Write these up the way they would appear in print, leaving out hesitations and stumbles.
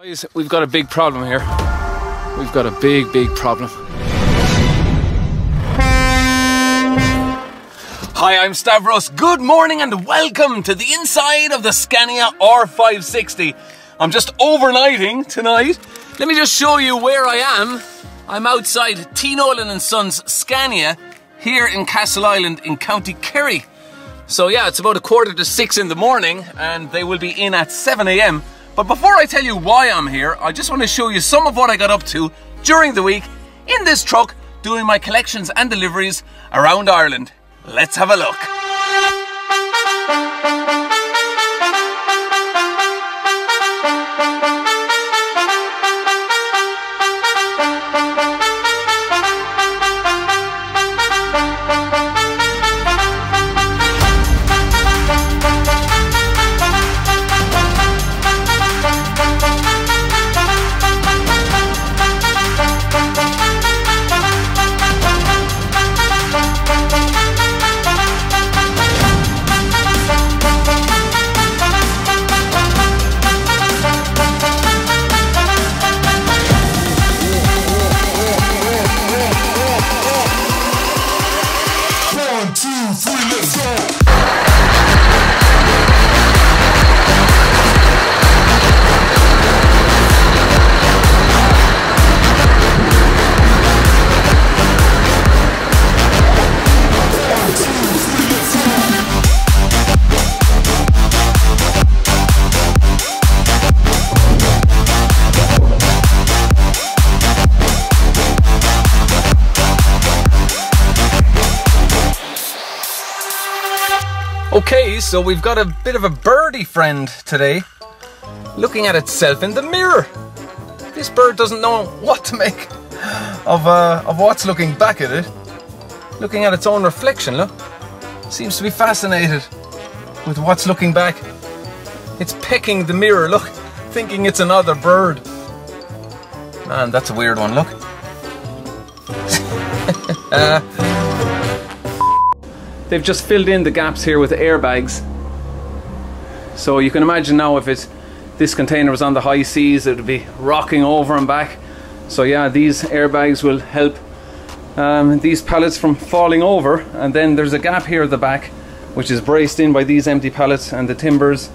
Guys, we've got a big problem here. We've got a big problem. Hi, I'm Stavros. Good morning and welcome to the inside of the SCANIA R560. I'm just overnighting tonight. Let me just show you where I am. I'm outside T. Nolan and Sons SCANIA here in Castleisland in County Kerry. So yeah, it's about 5:45 in the morning and they will be in at 7 AM. But before I tell you why I'm here, I just want to show you some of what I got up to during the week in this truck doing my collections and deliveries around Ireland. Let's have a look. Okay, so we've got a bit of a birdie friend today, looking at itself in the mirror. This bird doesn't know what to make of what's looking back at it. Looking at its own reflection, look. Seems to be fascinated with what's looking back. It's pecking the mirror, look, thinking it's another bird. Man, that's a weird one, look. They've just filled in the gaps here with airbags. So you can imagine now if this container was on the high seas, it would be rocking over and back. So yeah, these airbags will help these pallets from falling over. And then there's a gap here at the back, which is braced in by these empty pallets and the timbers.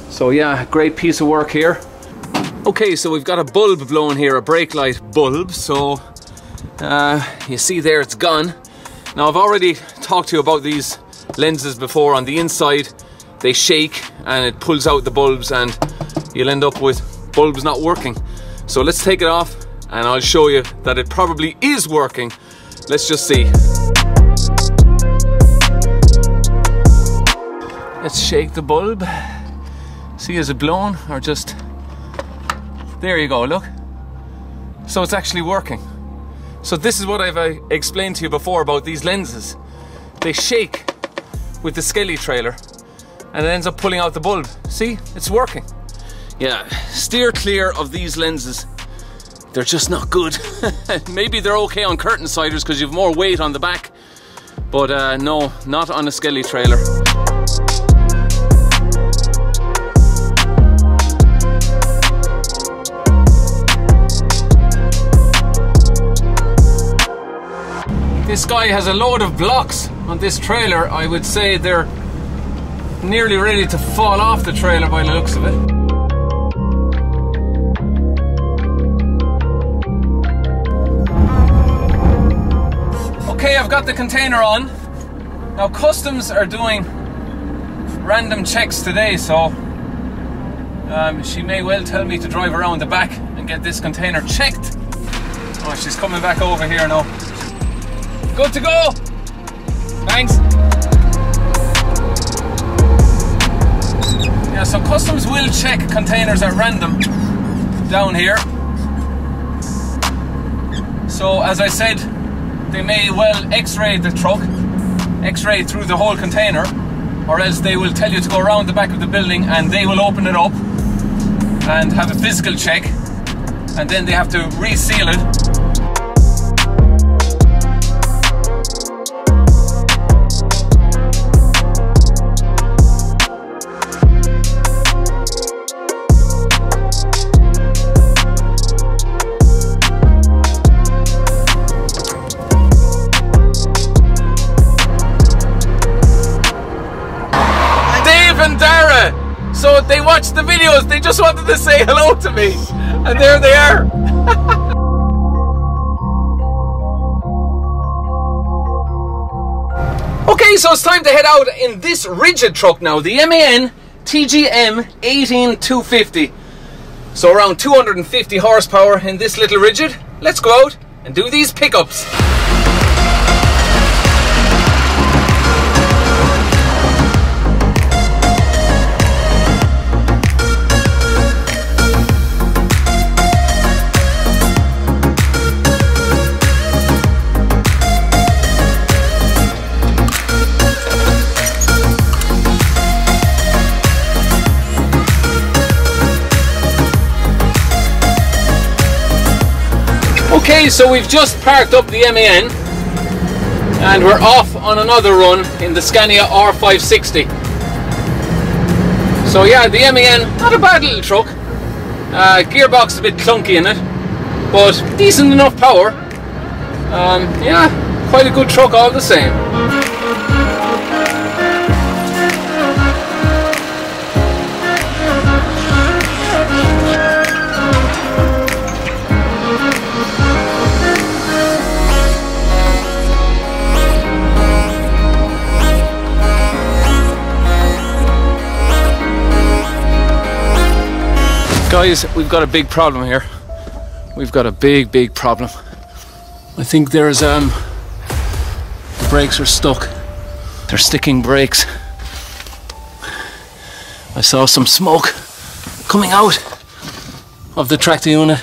So yeah, great piece of work here. Okay, so we've got a bulb blown here, a brake light bulb. So you see there, it's gone. Now I've already talked to you about these lenses before. On the inside they shake and it pulls out the bulbs and you'll end up with bulbs not working. So let's take it off and I'll show you that it probably is working. Let's just see. Let's shake the bulb. See, is it blown or just... There you go, look. So it's actually working. So this is what I've explained to you before about these lenses. They shake with the skelly trailer and it ends up pulling out the bulb. See, it's working. Yeah, steer clear of these lenses. They're just not good. Maybe they're okay on curtain siders because you've more weight on the back. But no, not on a skelly trailer. This guy has a load of blocks on this trailer. I would say they're nearly ready to fall off the trailer by the looks of it. Okay, I've got the container on. Now customs are doing random checks today, so she may well tell me to drive around the back and get this container checked. Oh, she's coming back over here now. Good to go! Thanks! Yeah, so customs will check containers at random down here. So as I said, they may well x-ray the truck, x-ray through the whole container, or else they will tell you to go around the back of the building and they will open it up and have a physical check, and then they have to reseal it. videos. They just wanted to say hello to me. And there they are. Okay, so it's time to head out in this rigid truck now. The MAN TGM 18250. So around 250 horsepower in this little rigid. Let's go out and do these pickups. Okay, so we've just parked up the MAN and we're off on another run in the SCANIA R560. So yeah, the MAN, not a bad little truck. Gearbox is a bit clunky in it, but decent enough power. Yeah, quite a good truck all the same. Guys, we've got a big problem here. We've got a big problem. I think there's the brakes are stuck. They're sticking brakes. I saw some smoke coming out of the tractor unit,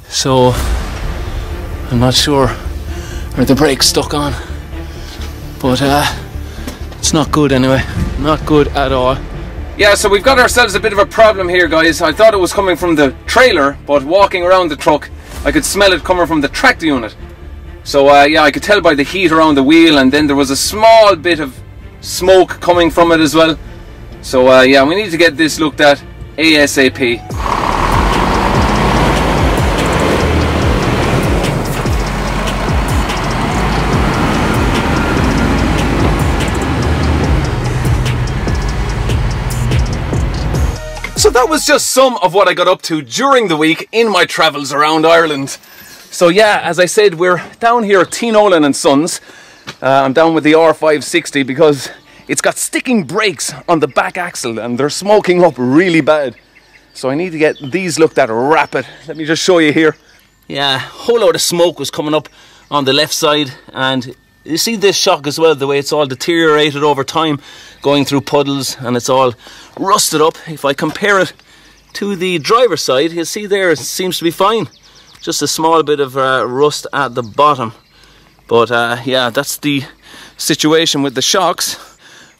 so I'm not sure are the brakes stuck on, but it's not good anyway. Not good at all. Yeah, so we've got ourselves a bit of a problem here, guys. I thought it was coming from the trailer, but walking around the truck I could smell it coming from the tractor unit. So yeah, I could tell by the heat around the wheel, and then there was a small bit of smoke coming from it as well. So yeah, we need to get this looked at ASAP. So that was just some of what I got up to during the week in my travels around Ireland. So yeah, as I said, we're down here at Nolan and Sons. I'm down with the R560 because it's got sticking brakes on the back axle and they're smoking up really bad. So I need to get these looked at rapid. Let me just show you here. Yeah, a whole load of smoke was coming up on the left side, and you see this shock as well, the way it's all deteriorated over time, going through puddles, and it's all rusted up. If I compare it to the driver's side, you'll see there it seems to be fine. Just a small bit of rust at the bottom. But yeah, that's the situation with the shocks.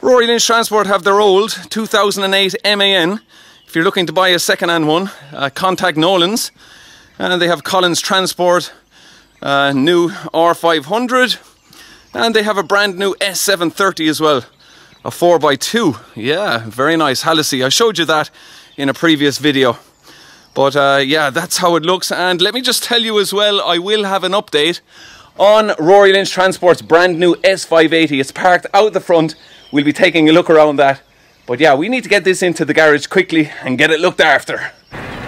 Rory Lynch Transport have their old 2008 MAN. If you're looking to buy a second-hand one, contact Nolan's. And they have Collins Transport, new R500. And they have a brand new S730 as well, a 4x2. Yeah, very nice. Hallisey, I showed you that in a previous video. But yeah, that's how it looks. And let me just tell you as well, I will have an update on Rory Lynch Transport's brand new S580. It's parked out the front. We'll be taking a look around that. But yeah, we need to get this into the garage quickly and get it looked after.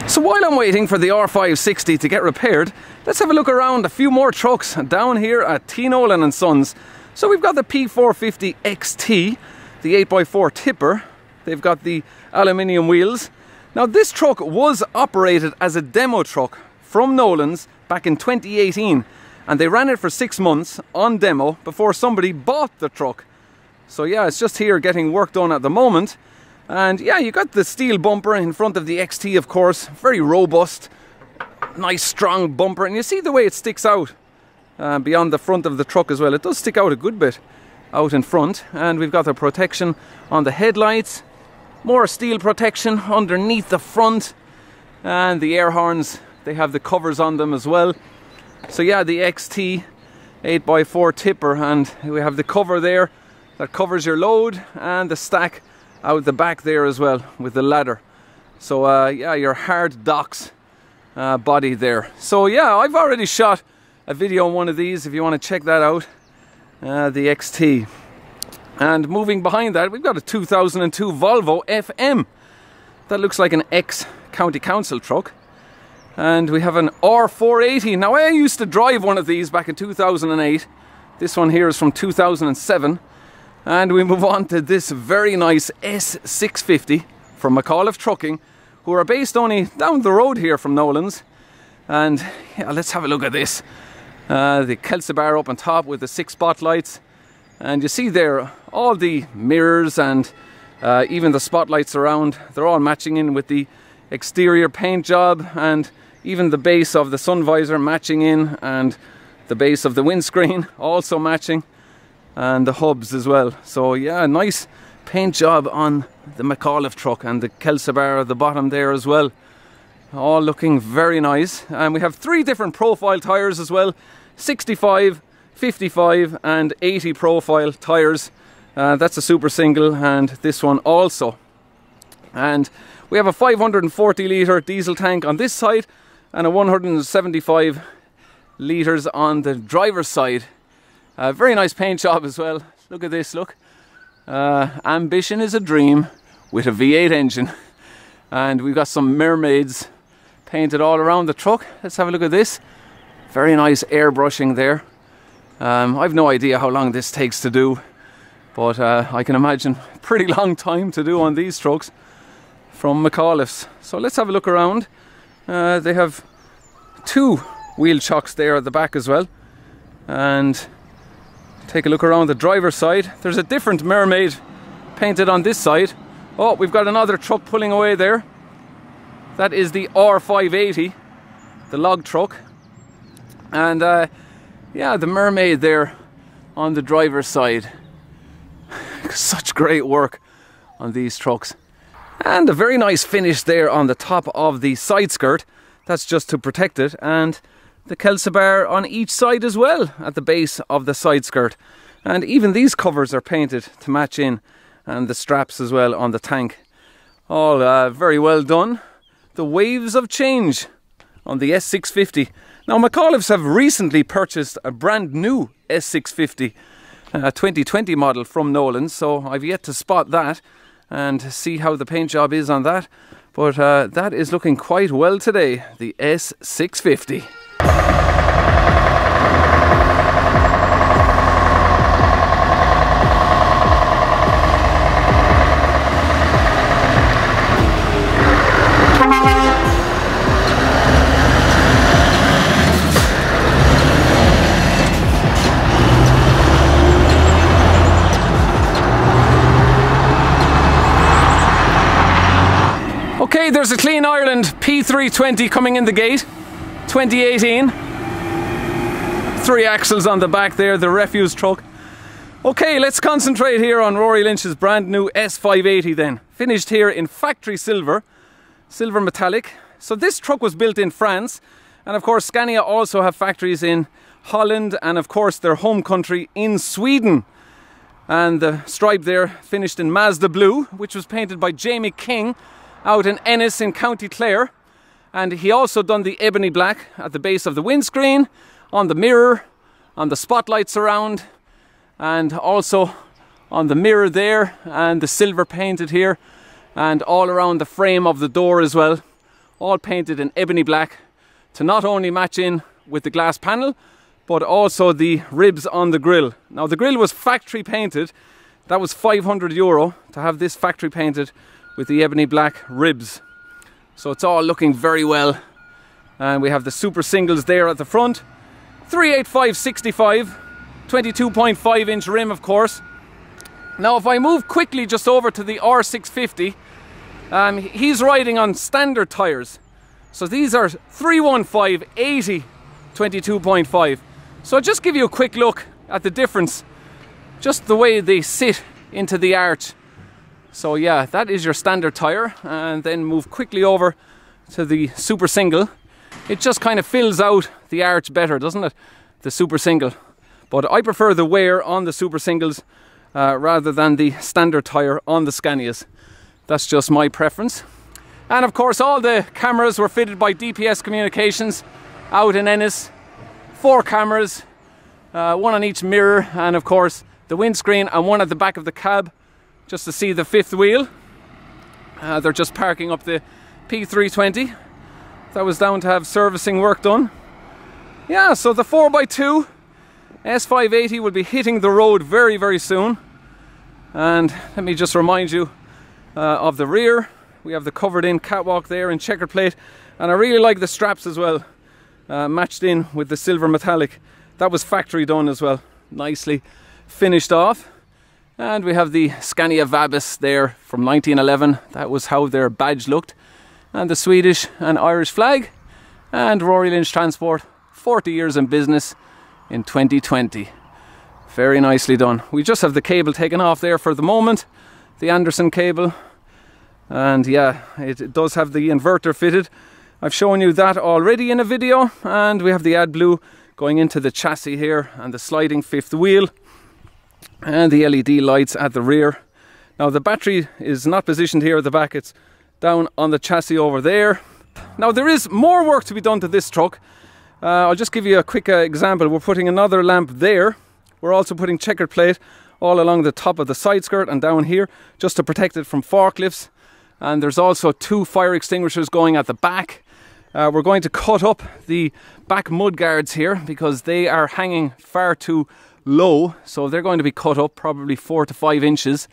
So while I'm waiting for the R560 to get repaired, let's have a look around a few more trucks down here at Nolan and Sons. So we've got the P450 XT, the 8x4 tipper. They've got the aluminium wheels. Now this truck was operated as a demo truck from Nolan's back in 2018, and they ran it for 6 months on demo before somebody bought the truck. So yeah, it's just here getting work done at the moment. And yeah, you got the steel bumper in front of the XT, of course, very robust, nice strong bumper, and you see the way it sticks out beyond the front of the truck as well. It does stick out a good bit out in front, and we've got the protection on the headlights, more steel protection underneath the front, and the air horns, they have the covers on them as well. So yeah, the XT 8x4 tipper, and we have the cover there that covers your load, and the stack out the back there as well with the ladder. So yeah, your hard docks body there. So yeah, I've already shot a video on one of these if you want to check that out, the XT. And moving behind that, we've got a 2002 Volvo FM. That looks like an ex-county council truck. And we have an R480. Now I used to drive one of these back in 2008. This one here is from 2007. And we move on to this very nice S650 from McAuliffe Trucking, who are based only down the road here from Nolan's. And yeah, let's have a look at this. The Kelsa bar up on top with the 6 spotlights. And you see there all the mirrors and even the spotlights around. They're all matching in with the exterior paint job, and even the base of the sun visor matching in, and the base of the windscreen also matching, and the hubs as well. So yeah, nice paint job on the McAuliffe truck, and the Kelsa bar at the bottom there as well. All looking very nice. And we have 3 different profile tyres as well: 65, 55 and 80 profile tyres. That's a super single, and this one also. And we have a 540 litre diesel tank on this side and a 175 litres on the driver's side. Very nice paint job as well. Look at this, look. Ambition is a dream with a V8 engine. And we've got some mermaids painted all around the truck. Let's have a look at this. Very nice airbrushing there. I've no idea how long this takes to do, but I can imagine a pretty long time to do on these trucks from McAuliffe's. So let's have a look around. They have 2 wheel chocks there at the back as well. And take a look around the driver's side. There's a different mermaid painted on this side. Oh, we've got another truck pulling away there. That is the R580, the log truck. And yeah, the mermaid there on the driver's side. Such great work on these trucks. And a very nice finish there on the top of the side skirt. That's just to protect it. And the Kelsa bar on each side as well at the base of the side skirt. And even these covers are painted to match in, and the straps as well on the tank. All very well done. The waves of change on the S650. Now McAuliffe's have recently purchased a brand new S650 2020 model from Nolan, so I've yet to spot that and see how the paint job is on that. But that is looking quite well today, the S650. Okay, there's a Clean Ireland P320 coming in the gate, 2018. 3 axles on the back there, the refuse truck. Okay, let's concentrate here on Rory Lynch's brand new S580 then. Finished here in factory silver, silver metallic. So this truck was built in France, and of course Scania also have factories in Holland and of course their home country in Sweden. And the stripe there finished in Mazda blue, which was painted by Jamie King out in Ennis in County Clare. And he also done the ebony black at the base of the windscreen, on the mirror, on the spotlights around, and also on the mirror there, and the silver painted here, and all around the frame of the door as well, all painted in ebony black to not only match in with the glass panel but also the ribs on the grille. Now the grille was factory painted. That was €500 to have this factory painted with the ebony black ribs. So it's all looking very well. And we have the super singles there at the front. 385/65, 22.5 inch rim of course. Now if I move quickly just over to the R650, he's riding on standard tyres. So these are 315/80, 22.5. So I'll just give you a quick look at the difference, just the way they sit into the arch. So yeah, that is your standard tyre, and then move quickly over to the super single. It just kind of fills out the arch better, doesn't it? The super single. But I prefer the wear on the super singles rather than the standard tyre on the Scanias. That's just my preference. And of course all the cameras were fitted by DPS Communications out in Ennis. 4 cameras, 1 on each mirror, and of course the windscreen, and 1 at the back of the cab just to see the 5th wheel. They're just parking up the P320. That was down to have servicing work done. Yeah, so the 4x2 S580 will be hitting the road very, very soon. And let me just remind you of the rear. We have the covered in catwalk there in checkered plate, and I really like the straps as well, matched in with the silver metallic. That was factory done as well, nicely finished off. And we have the Scania Vabis there from 1911. That was how their badge looked. And the Swedish and Irish flag. And Rory Lynch Transport, 40 years in business in 2020. Very nicely done. We just have the cable taken off there for the moment, the Anderson cable. And yeah, it does have the inverter fitted. I've shown you that already in a video. And we have the AdBlue going into the chassis here, and the sliding fifth wheel, and the LED lights at the rear. Now the battery is not positioned here at the back, it's down on the chassis over there. Now there is more work to be done to this truck. I'll just give you a quick example. We're putting another lamp there. We're also putting checkered plate all along the top of the side skirt and down here, just to protect it from forklifts. And there's also 2 fire extinguishers going at the back. We're going to cut up the back mud guards here because they are hanging far too low, so they're going to be cut up probably 4 to 5 inches.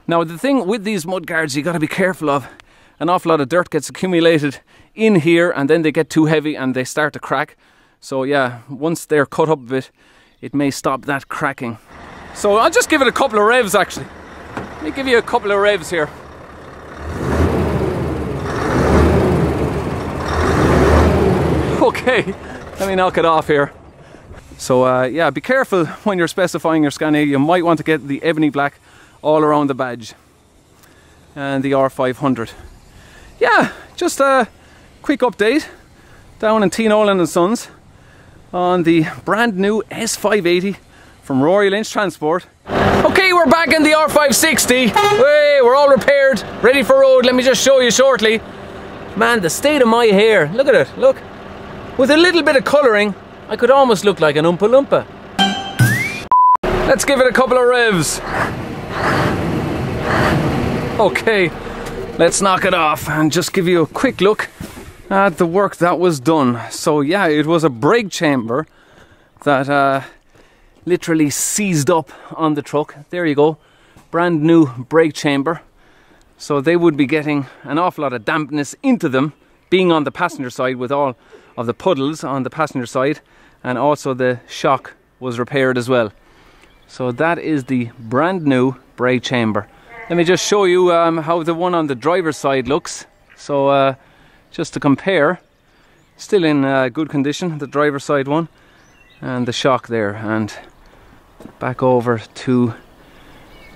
Now the thing with these mud guards you got to be careful of, an awful lot of dirt gets accumulated in here and then they get too heavy and they start to crack. So yeah, once they're cut up a bit, it may stop that cracking. So I'll just give it a couple of revs actually. Let me give you a couple of revs here. Okay, let me knock it off here. So yeah, be careful when you're specifying your Scania. You might want to get the ebony black all around the badge. And the R500. Yeah, just a quick update down in T. Nolan and Sons on the brand new S580 from Rory Lynch Transport. Okay, we're back in the R560. Hey, we're all repaired, ready for road. Let me just show you shortly. Man, the state of my hair, look at it, look. With a little bit of colouring, I could almost look like an Oompa Loompa. Let's give it a couple of revs. Okay, let's knock it off and just give you a quick look at the work that was done. So yeah, it was a brake chamber that literally seized up on the truck. There you go, brand new brake chamber. So they would be getting an awful lot of dampness into them, being on the passenger side with all of the puddles on the passenger side, and also the shock was repaired as well. So that is the brand new brake chamber. Let me just show you how the one on the driver's side looks. So just to compare, still in good condition, the driver's side one, and the shock there, and back over to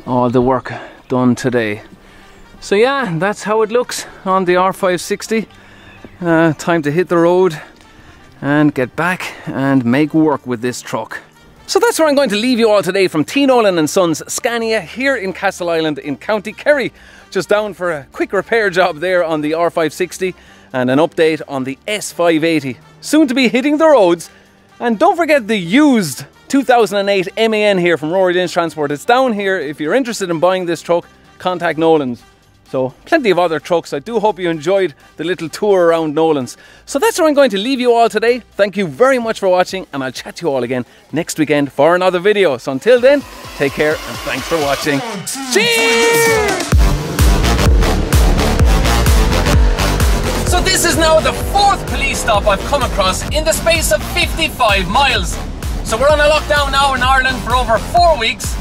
all the work done today. So yeah, that's how it looks on the R560. Time to hit the road and get back and make work with this truck. So that's where I'm going to leave you all today from T. Nolan and Sons Scania here in Castleisland in County Kerry. Just down for a quick repair job there on the R560 and an update on the S580. Soon to be hitting the roads. And don't forget the used 2008 MAN here from Rory Lynch Transport. It's down here. If you're interested in buying this truck, contact Nolan's. So plenty of other trucks. I do hope you enjoyed the little tour around Nolan's. So that's where I'm going to leave you all today. Thank you very much for watching, and I'll chat to you all again next weekend for another video. So until then, take care and thanks for watching. Cheers! So this is now the 4th police stop I've come across in the space of 55 miles. So we're on a lockdown now in Ireland for over 4 weeks.